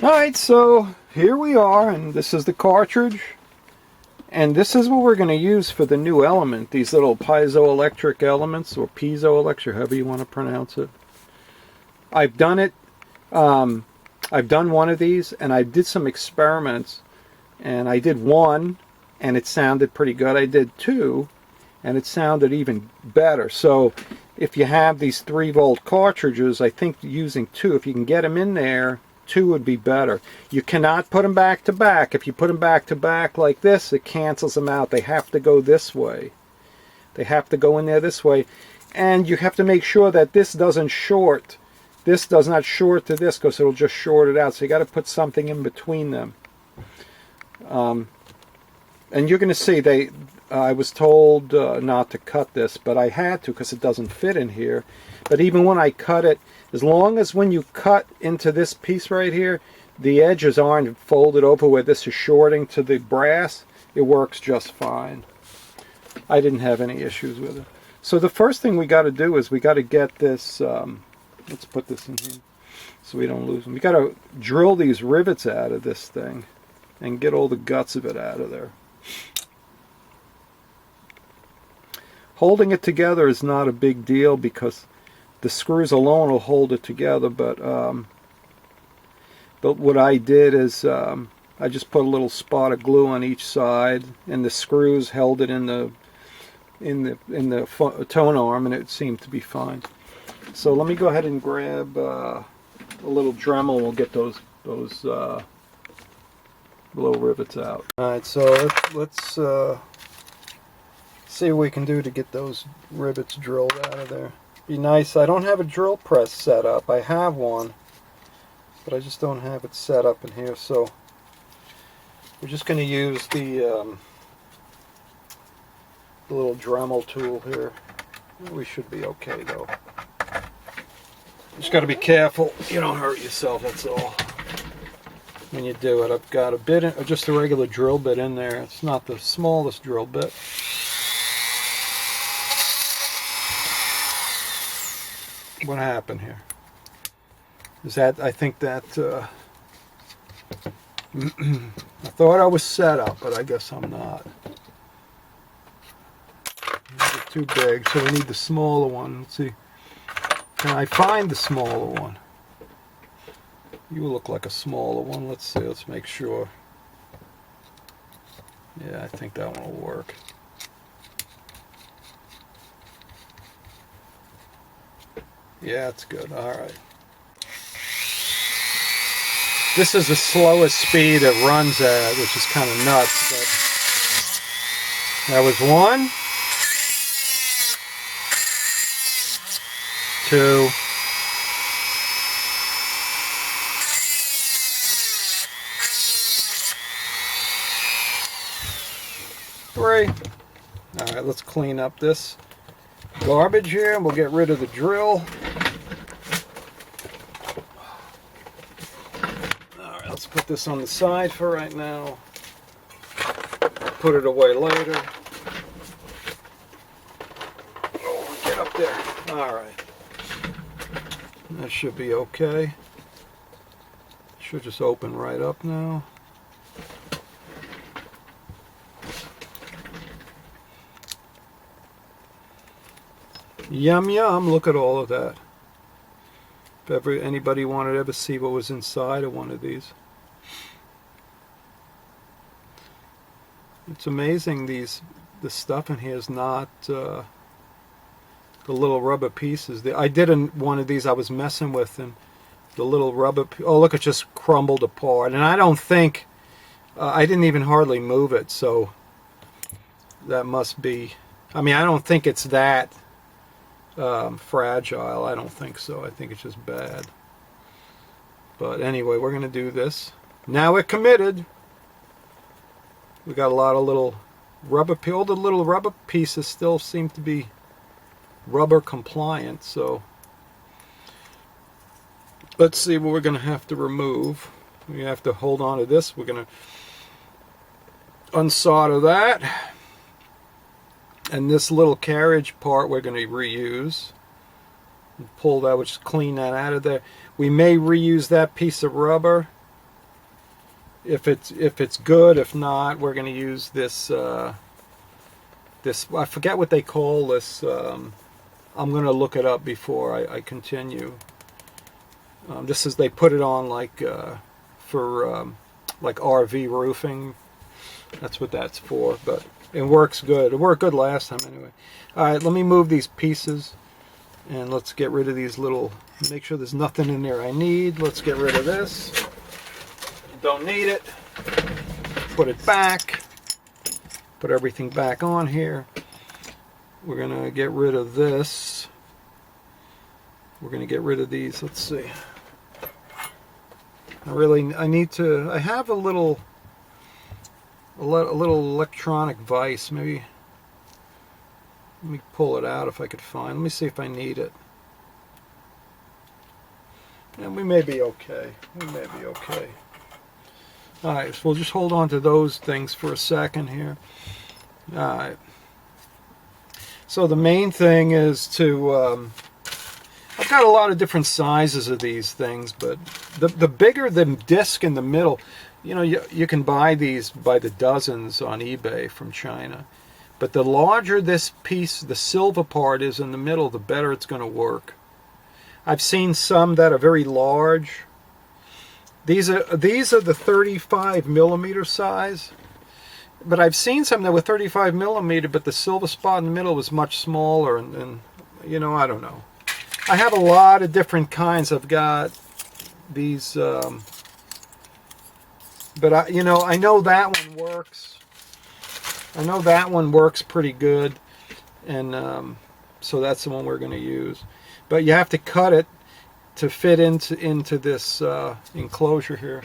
Alright, so here we are, and this is the cartridge. And this is what we're going to use for the new element, these little piezoelectric elements, or piezoelectric, however you want to pronounce it. I've done it, I've done one of these, and I did some experiments, and I did one, and it sounded pretty good. I did two, and it sounded even better. So if you have these 3-volt cartridges, I think using two, if you can get them in there, two would be better. You cannot put them back to back. If you put them back to back like this, it cancels them out. They have to go this way. They have to go in there this way. And you have to make sure that this doesn't short. This does not short to this, because it'll just short it out. So you got to put something in between them. And you're going to see, I was told not to cut this, but I had to because it doesn't fit in here. But even when I cut it, as long as when you cut into this piece right here, the edges aren't folded over where this is shorting to the brass, it works just fine. I didn't have any issues with it. So the first thing we got to do is we got to get this, let's put this in here so we don't lose them. We got to drill these rivets out of this thing and get all the guts of it out of there. Holding it together is not a big deal because the screws alone will hold it together, but what I did is I just put a little spot of glue on each side, and the screws held it in the tone arm, and it seemed to be fine. So let me go ahead and grab a little Dremel, and we'll get those little rivets out. All right, so let's see what we can do to get those rivets drilled out of there. Be nice. I don't have a drill press set up. I have one, but I just don't have it set up in here. So we're just going to use the little Dremel tool here. We should be okay though. Just got to be careful you don't hurt yourself. That's all. When you do it, I've got a bit, just a regular drill bit in there. It's not the smallest drill bit. What happened here? Is that, I think that, I thought I was set up, but I guess I'm not. They're too big, so we need the smaller one. Let's see. Can I find the smaller one? You look like a smaller one. Let's see, let's make sure. Yeah, I think that one will work. Yeah, it's good. All right. This is the slowest speed it runs at, which is kind of nuts. But that was 1, 2, 3. All right, let's clean up this garbage here, and we'll get rid of the drill. Alright, let's put this on the side for right now. Put it away later. Oh, get up there. Alright. That should be okay. Should just open right up now. Yum yum, look at all of that. If anybody wanted to ever see what was inside of one of these. It's amazing the stuff in here is not the little rubber pieces. I did one of these I was messing with, and the little rubber, oh look, it just crumbled apart. And I don't think, I didn't even hardly move it, so that must be, I mean, I don't think it's that fragile. I don't think so. I think it's just bad. But anyway, we're going to do this. Now we're committed. We got a lot of little rubber, all the little rubber pieces still seem to be rubber compliant, so let's see what we're going to have to remove. We have to hold on to this. We're going to unsolder that. And this little carriage part we're going to reuse. Pull that, which clean that out of there. We may reuse that piece of rubber if it's good. If not, we're going to use this this, I forget what they call this. I'm going to look it up before I continue. This is, they put it on like for like RV roofing. That's what that's for, but it works good. It worked good last time anyway. All right, let me move these pieces and let's get rid of these little, make sure there's nothing in there I need. Let's get rid of this. Don't need it. Put it back. Put everything back on here. We're gonna get rid of this. We're gonna get rid of these. Let's see. I need to, I have a little electronic vise. Maybe, let me pull it out if I could find. Let me see if I need it. And we may be okay. We may be okay. Alright, so we'll just hold on to those things for a second here. Alright. So the main thing is to, I've got a lot of different sizes of these things, but the bigger the disc in the middle, you know, you can buy these by the dozens on eBay from China. But the larger this piece, the silver part is in the middle, the better it's going to work. I've seen some that are very large. These are the 35 millimeter size. But I've seen some that were 35 millimeter, but the silver spot in the middle was much smaller, and you know, I don't know. I have a lot of different kinds. I've got these, but I know that one works. I know that one works pretty good, and so that's the one we're going to use. But you have to cut it to fit into this enclosure here.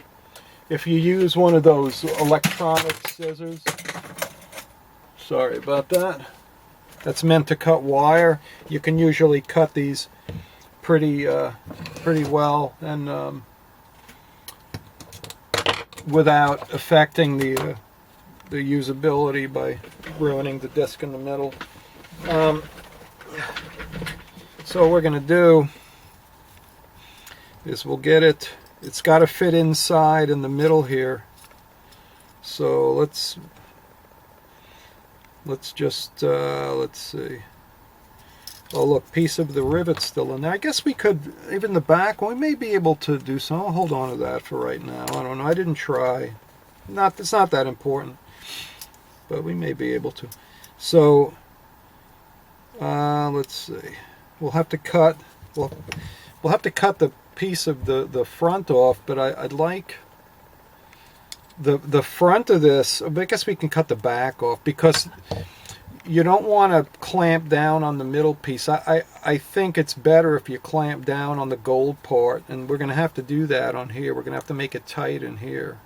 If you use one of those electronic scissors, sorry about that, that's meant to cut wire, you can usually cut these pretty well, and without affecting the usability by ruining the disc in the middle. So what we're going to do is we'll get it. It's got to fit inside in the middle here. So let's just let's see. Oh look, piece of the rivet's still in there. I guess we could, even the back, we may be able to do some. I'll hold on to that for right now. I don't know. I didn't try. It's not that important, but we may be able to. So let's see. We'll have to cut. We'll have to cut the piece of the front off, but I'd like the front of this. I guess we can cut the back off, because you don't want to clamp down on the middle piece. I think it's better if you clamp down on the gold part, and we're going to have to do that on here. We're going to have to make it tight in here.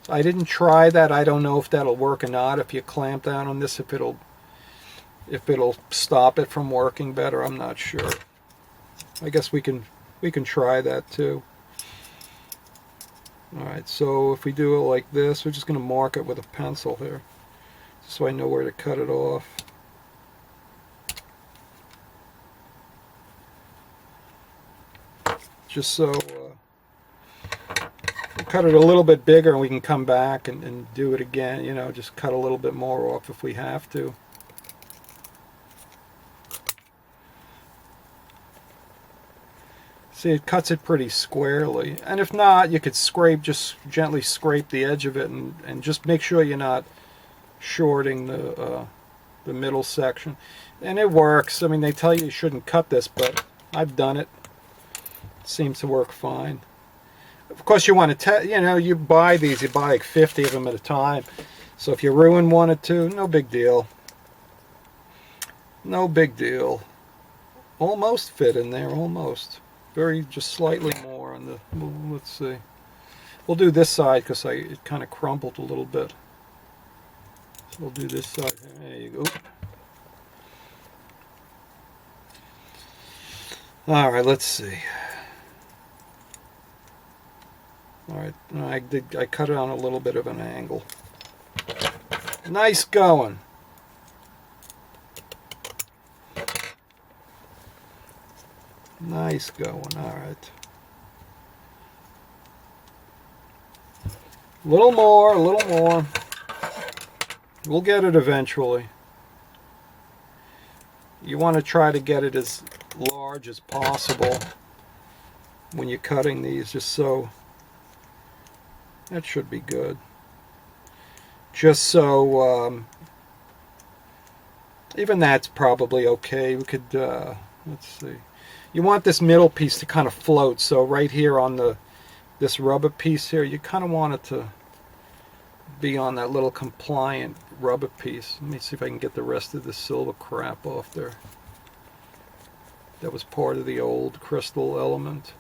So I didn't try that. I don't know if that'll work or not. If you clamp down on this, if it'll stop it from working better, I'm not sure. I guess we can try that too. Alright, so if we do it like this, we're just going to mark it with a pencil here, so I know where to cut it off. Just so we'll cut it a little bit bigger, and we can come back and do it again, you know, just cut a little bit more off if we have to. See, it cuts it pretty squarely, and if not, you could just gently scrape the edge of it, and just make sure you're not shorting the middle section. And it works. I mean, they tell you shouldn't cut this, but I've done it. It seems to work fine. Of course, you want to you buy these, you buy like 50 of them at a time. So if you ruin one or two, no big deal. No big deal. Almost fit in there, almost. Just slightly more on the, let's see. We'll do this side because it kind of crumpled a little bit. So we'll do this side. There you go. All right, let's see. All right, I cut it on a little bit of an angle. Nice going. Nice going. All right. A little more, a little more. We'll get it eventually. You want to try to get it as large as possible when you're cutting these, just so that should be good. Just so even that's probably okay. We could let's see. You want this middle piece to kind of float, so right here on this rubber piece here, you kind of want it to be on that little compliant rubber piece. Let me see if I can get the rest of the silver crap off there. That was part of the old crystal element.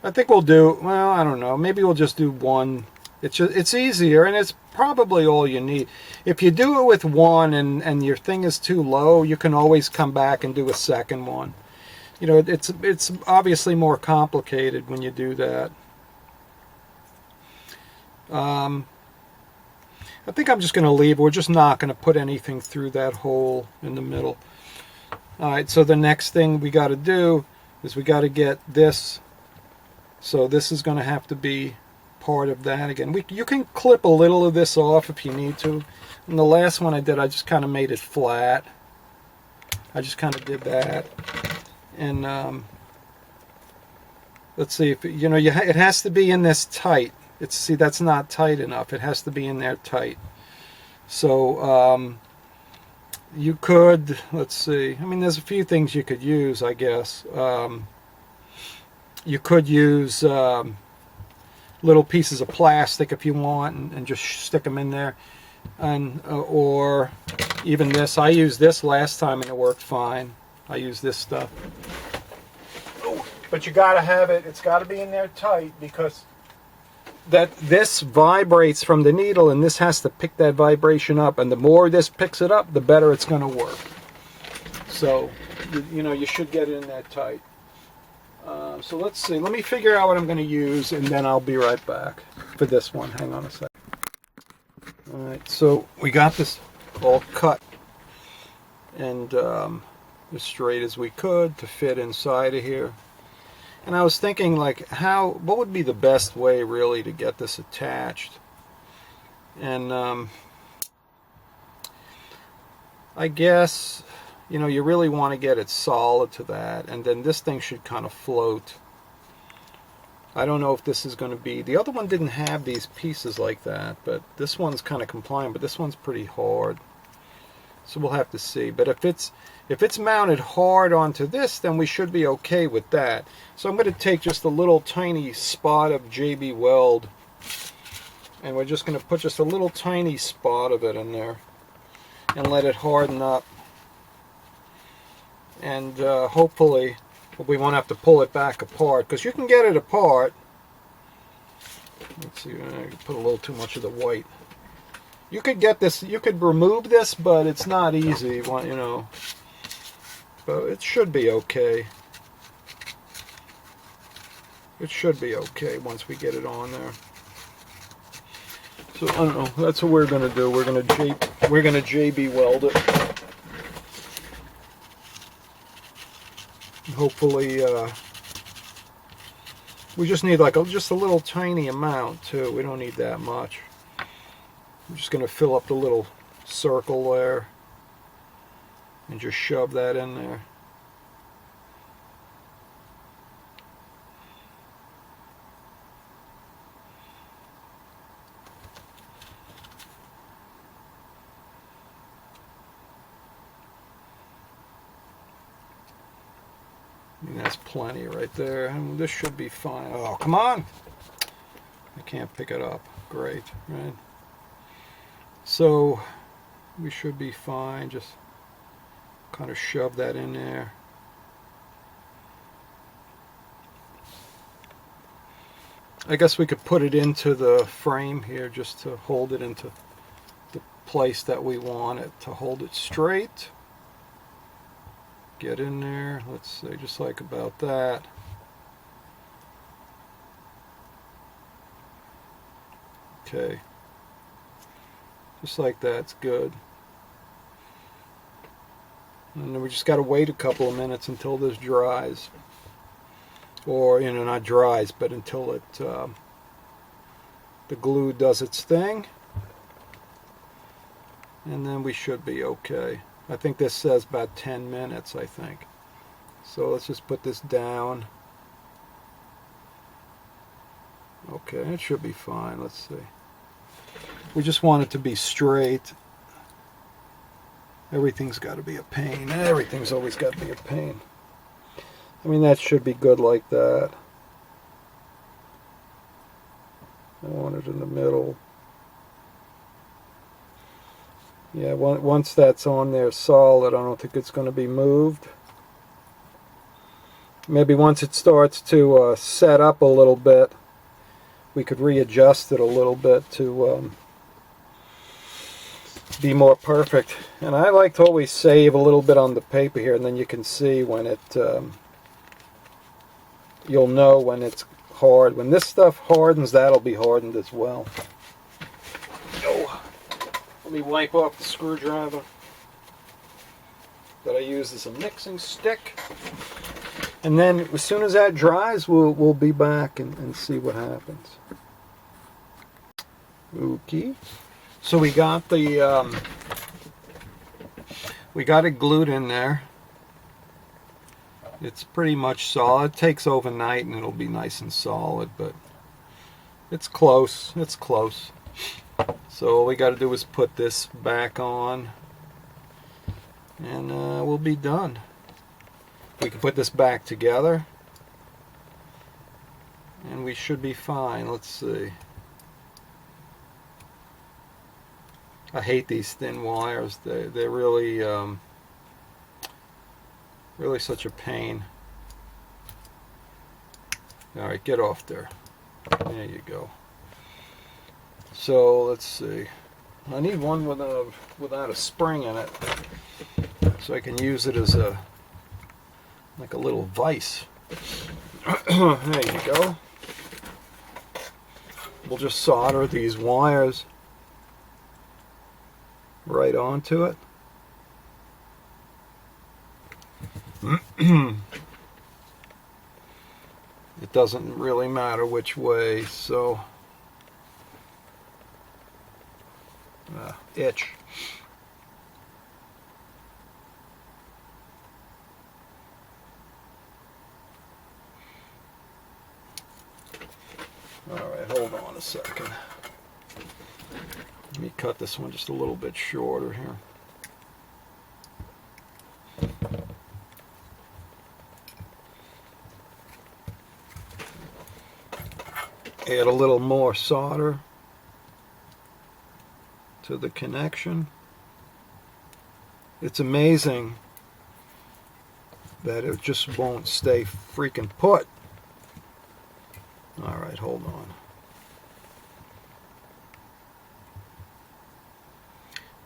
I think we'll do, well, I don't know, maybe we'll just do one. It's easier, and it's probably all you need. If you do it with one and your thing is too low, you can always come back and do a second one. You know, it's obviously more complicated when you do that. I think I'm just going to leave. We're just not going to put anything through that hole in the middle. Alright, so the next thing we got to do is we got to get this. So this is going to have to be part of that again. You can clip a little of this off if you need to. And the last one I did, I just kind of made it flat. I just kind of did that. And let's see if you know. It has to be in this tight. See, that's not tight enough. It has to be in there tight. So you could, let's see. I mean, there's a few things you could use, I guess. You could use little pieces of plastic if you want, and just stick them in there, and or even this. I used this last time and it worked fine. I use this stuff. Oh, but you gotta have it. It's got to be in there tight, because this vibrates from the needle, and this has to pick that vibration up. And the more this picks it up, the better it's going to work. So, you know, you should get it in there tight. So let's see. Let me figure out what I'm going to use, and then I'll be right back for this one. Hang on a sec. All right. So we got this all cut and as straight as we could to fit inside of here. And I was thinking, like, what would be the best way really to get this attached? And I guess, you know, you really want to get it solid to that, and then this thing should kind of float. I don't know if this is going to be, the other one didn't have these pieces like that, but this one's kind of compliant, but this one's pretty hard. So we'll have to see. But if it's mounted hard onto this, then we should be okay with that. So I'm going to take just a little tiny spot of JB Weld, and we're just going to put just a little tiny spot of it in there and let it harden up. And hopefully we won't have to pull it back apart, because you can get it apart. Let's see, I put a little too much of the white. You could get this, you could remove this, but it's not easy, you know. But it should be okay. It should be okay once we get it on there. So I don't know. That's what we're going to do. We're going to JB weld it. Hopefully, we just need like just a little tiny amount too. We don't need that much. I'm just going to fill up the little circle there and just shove that in there. And that's plenty right there. And this should be fine. Oh, come on! I can't pick it up. Great, right? So we should be fine. Just kind of shove that in there. I guess we could put it into the frame here just to hold it into the place that we want it to hold it straight. Get in there, let's say, just like about that. Okay, just like that's good. And then we just got to wait a couple of minutes until this dries. Or, you know, not dries, but until it the glue does its thing. And then we should be okay. I think this says about 10 minutes, I think. So let's just put this down. Okay, it should be fine. Let's see. We just want it to be straight. Everything's got to be a pain. Everything's always got to be a pain. I mean, that should be good like that. I want it in the middle. Yeah, once that's on there solid, I don't think it's going to be moved. Maybe once it starts to set up a little bit, we could readjust it a little bit to be more perfect. And I like to always save a little bit on the paper here, and then you can see when it, you'll know when it's hard. When this stuff hardens, that'll be hardened as well. Oh, let me wipe off the screwdriver that I use as a mixing stick. And then as soon as that dries, we'll be back and see what happens. Okay. So we got the we got it glued in there. It's pretty much solid. It takes overnight and it'll be nice and solid, but it's close. It's close. So all we got to do is put this back on, and we'll be done. We can put this back together, and we should be fine. Let's see. I hate these thin wires. They're really really such a pain. All right, get off there. There you go. So let's see. I need one without a spring in it, so I can use it as a like a little vise. There you go. We'll just solder these wires right onto it. It doesn't really matter which way, so itch. Alright, hold on a second. Let me cut this one just a little bit shorter here. Add a little more solder to the connection. It's amazing that it just won't stay freaking put. Alright, hold on.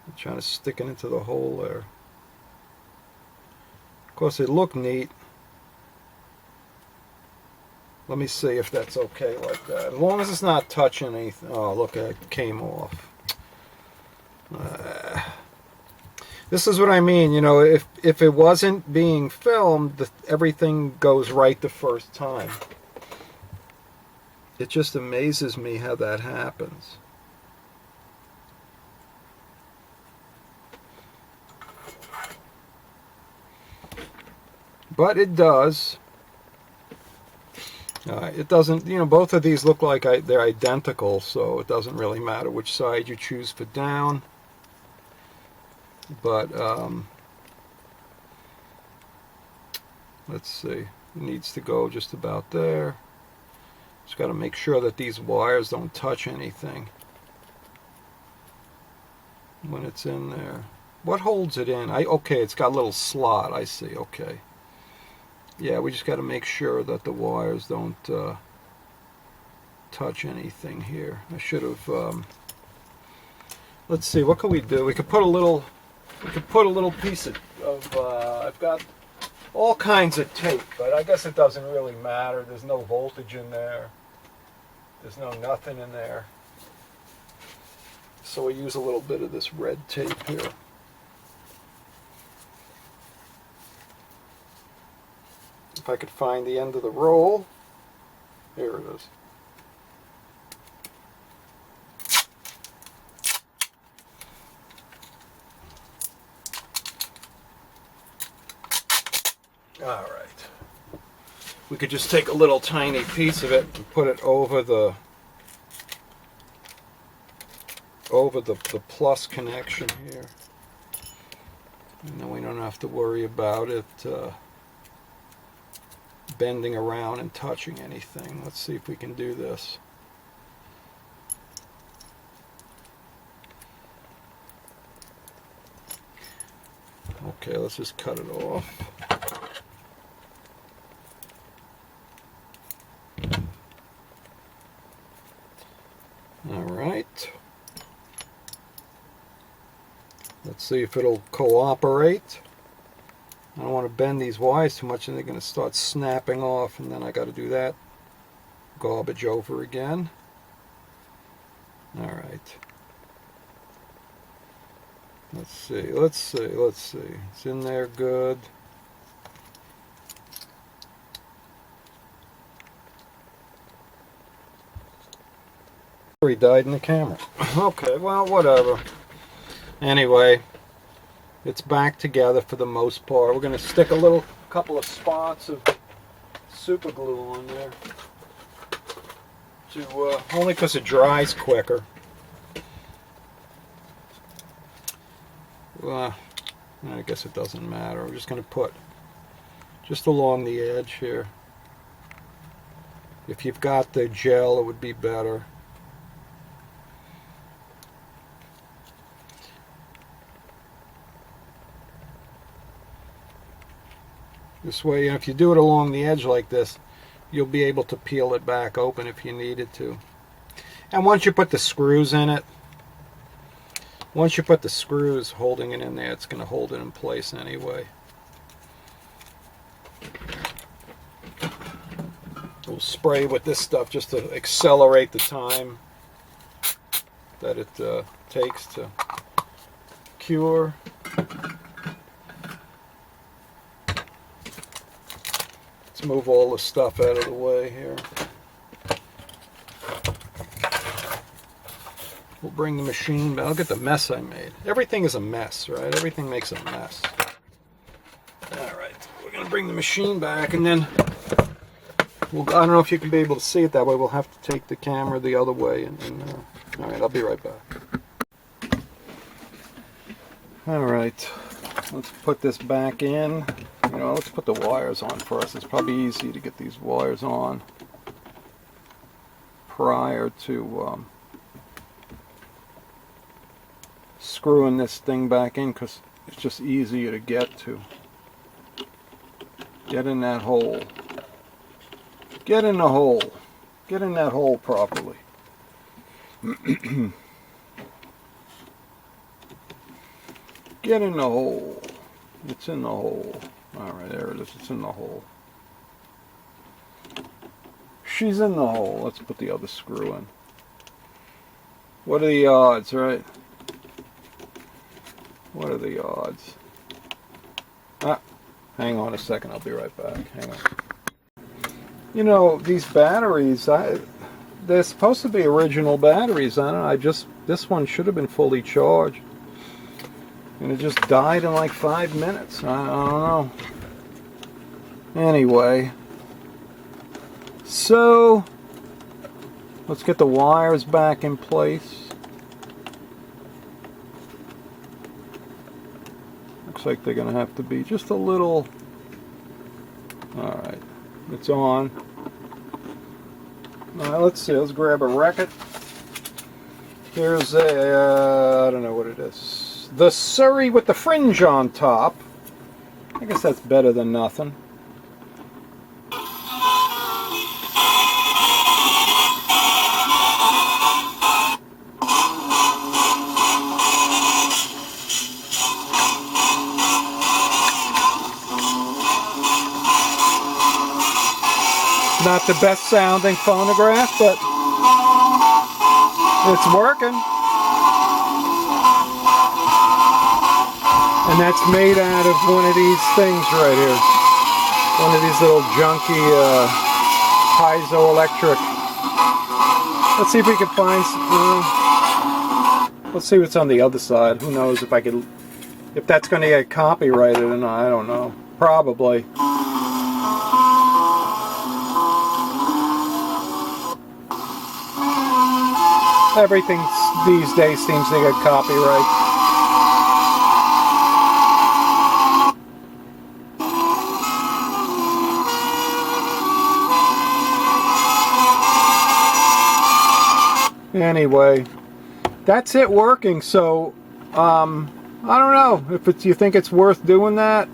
I'm trying to stick it into the hole there. Of course, it looked neat. Let me see if that's okay like that. As long as it's not touching anything. Oh, look, it came off. This is what I mean, you know, if it wasn't being filmed, everything goes right the first time. It just amazes me how that happens. But it does. It doesn't, you know, both of these look like they're identical, so it doesn't really matter which side you choose for down. But let's see, it needs to go just about there. Just got to make sure that these wires don't touch anything when it's in there. What holds it in? Okay, it's got a little slot. I see. Okay. Yeah, we just got to make sure that the wires don't touch anything here. I should have. Let's see. What can we do? We could put a little. We could put a little piece of. I've got all kinds of tape, but I guess it doesn't really matter. There's no voltage in there. There's no nothing in there. So we use a little bit of this red tape here. if I could find the end of the roll. Here it is. All right. We could just take a little tiny piece of it and put it over the plus connection here. And then we don't have to worry about it bending around and touching anything. Let's see if we can do this. Okay, let's just cut it off. All right. Let's see if it'll cooperate. I don't want to bend these wires too much and they're going to start snapping off, and then I got to do that garbage over again. All right. Let's see. It's in there good. He died in the camera. Okay, well, whatever. Anyway, it's back together for the most part. We're going to stick couple of spots of super glue on there, only because it dries quicker. I guess it doesn't matter. We're just going to put just along the edge here. If you've got the gel, it would be better. This way, if you do it along the edge like this, you'll be able to peel it back open if you needed to. And once you put the screws in it, once you put the screws holding it in there, it's going to hold it in place anyway. We'll spray with this stuff just to accelerate the time that it takes to cure. Let's move all the stuff out of the way here. We'll bring the machine back. Look at the mess I made. Everything is a mess, right? Everything makes a mess. Alright, we're going to bring the machine back, and then I don't know if you can be able to see it that way. We'll have to take the camera the other way. Alright, I'll be right back. Alright, let's put this back in. Let's put the wires on first. It's probably easy to get these wires on prior to screwing this thing back in, because it's just easier to get to. Get in that hole. Get in the hole. Get in that hole properly. Get in the hole. It's in the hole. Alright, there it is. It's in the hole. She's in the hole. Let's put the other screw in. What are the odds, right? What are the odds? Hang on a second. I'll be right back. Hang on. These batteries, they're supposed to be original batteries. I don't know. This one should have been fully charged. And it just died in like 5 minutes. I don't know. Anyway. So, let's get the wires back in place. Looks like they're going to have to be just a little... Alright. It's on. Alright, let's see. Let's grab a racket. Here's a... I don't know what it is. The Surrey with the fringe on top. I guess that's better than nothing. Not the best sounding phonograph, but it's working. And that's made out of one of these things right here. one of these little junky piezoelectric. Let's see if we can find. Let's see what's on the other side. Who knows if I could, if that's going to get copyrighted or not? I don't know. Probably. Everything these days seems to get copyright. Anyway, that's it working. So I don't know if you think it's worth doing that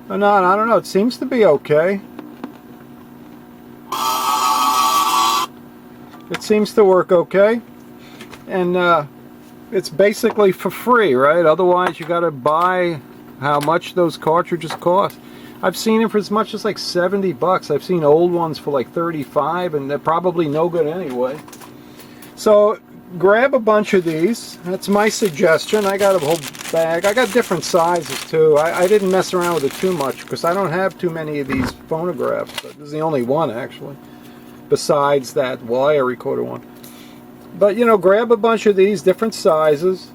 or not. I don't know. It seems to be okay. It seems to work okay, and it's basically for free, right? Otherwise you got to buy how much those cartridges cost. I've seen them for as much as like 70 bucks. I've seen old ones for like 35, and they're probably no good anyway. So grab a bunch of these. That's my suggestion. I got a whole bag. I got different sizes too. I didn't mess around with it too much because I don't have too many of these phonographs. This is the only one actually, besides that wire recorder one. But you know, grab a bunch of these different sizes,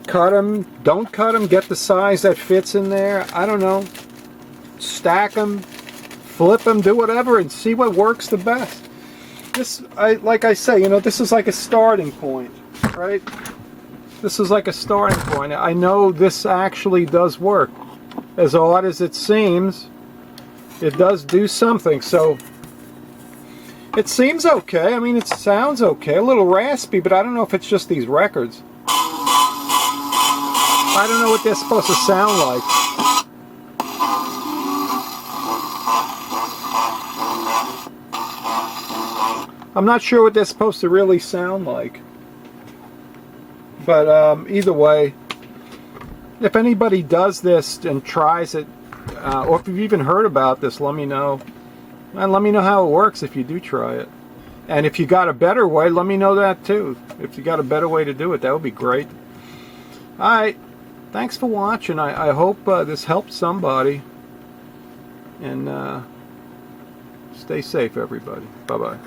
cut them, don't cut them, get the size that fits in there. I don't know, stack them, flip them, do whatever, and see what works the best. This, like I say, you know, this is like a starting point, right? This is like a starting point. I know this actually does work. As odd as it seems, it does do something. So it seems okay. I mean, it sounds okay. A little raspy, but I don't know if it's just these records. I don't know what they're supposed to sound like. I'm not sure what they're supposed to really sound like. But either way, if anybody does this and tries it, or if you've even heard about this, let me know. And let me know how it works if you do try it. And if you got a better way, let me know that too. If you got a better way to do it, that would be great. Alright, thanks for watching. I hope this helped somebody. And stay safe, everybody. Bye-bye.